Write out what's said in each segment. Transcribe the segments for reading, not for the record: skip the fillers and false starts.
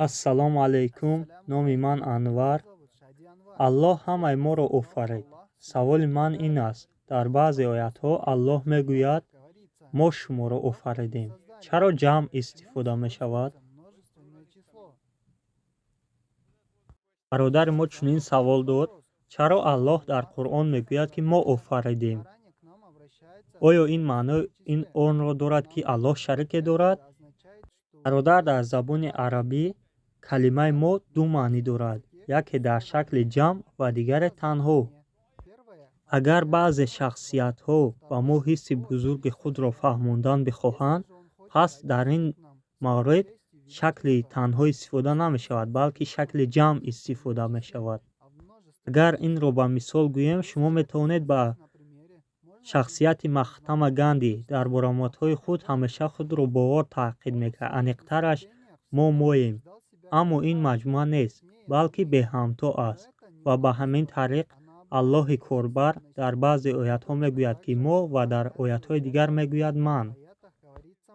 Ассалому алайкум. Номи ман Анвар. Аллоҳ ҳамаи моро офарид. Саволи ман ин аст: дар баъзе оятҳо Аллоҳ мегӯяд: мо шуморо офаридем. Чаро ҷамъ истифода мешавад? Бародари мо чунин савол дод: чаро Аллоҳ дар Қуръон мегӯяд, ки мо офаридем? Оё ин маънои ин онро дорад, ки Аллоҳ шарике дорад? Бародар, дар забони арабӣ калимаи мо ду маънӣ дорад. Яке дар шакли ҷамъ ва дигаре танҳо. Агар баъзе шахсиятҳо ба мо ҳисси бузурги худро фаҳмондан бихоҳанд, пас дар ин маврид шакли танҳо истифода намешавад, балки шакли ҷамъ истифода мешавад. Агар инро ба мисол гӯем, шумо метавонед ба шахсияти Маҳтама Ганди дар баромадҳои худ ҳамеша худро бовор таъқид мекард. Аниқтараш мо моем. Аммо ин маҷмӯа нест, балки беҳамто аст. Ва ба ҳамин тариқ Аллоҳи Корбар дар баъзе оятҳо мегӯяд, ки мо, ва дар оятҳои дигар мегӯяд ман.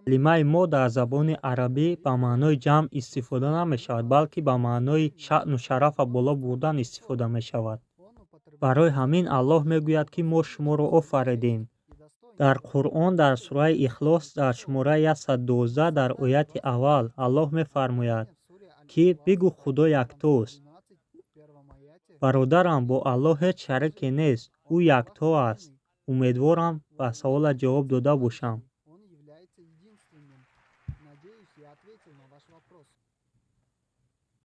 Калимаи мо дар забони арабӣ ба маънои ҷамъ истифода намешавад, балки ба маънои шаъну шараф ва боло бурдан истифода мешавад. Барои ҳамин Аллоҳ мегӯяд, ки мо шуморо офаридем. Дар Қуръон дар сураи Ихлос дар шумораи 112 дар ояти аввал Аллоҳ мефармояд, ки бигӯ Худо яктост. Бародарам, бо Аллоҳ ҳеҷ шарике нест. Ӯ якто аст. Умедворам ба саволат ҷавоб дода бошам.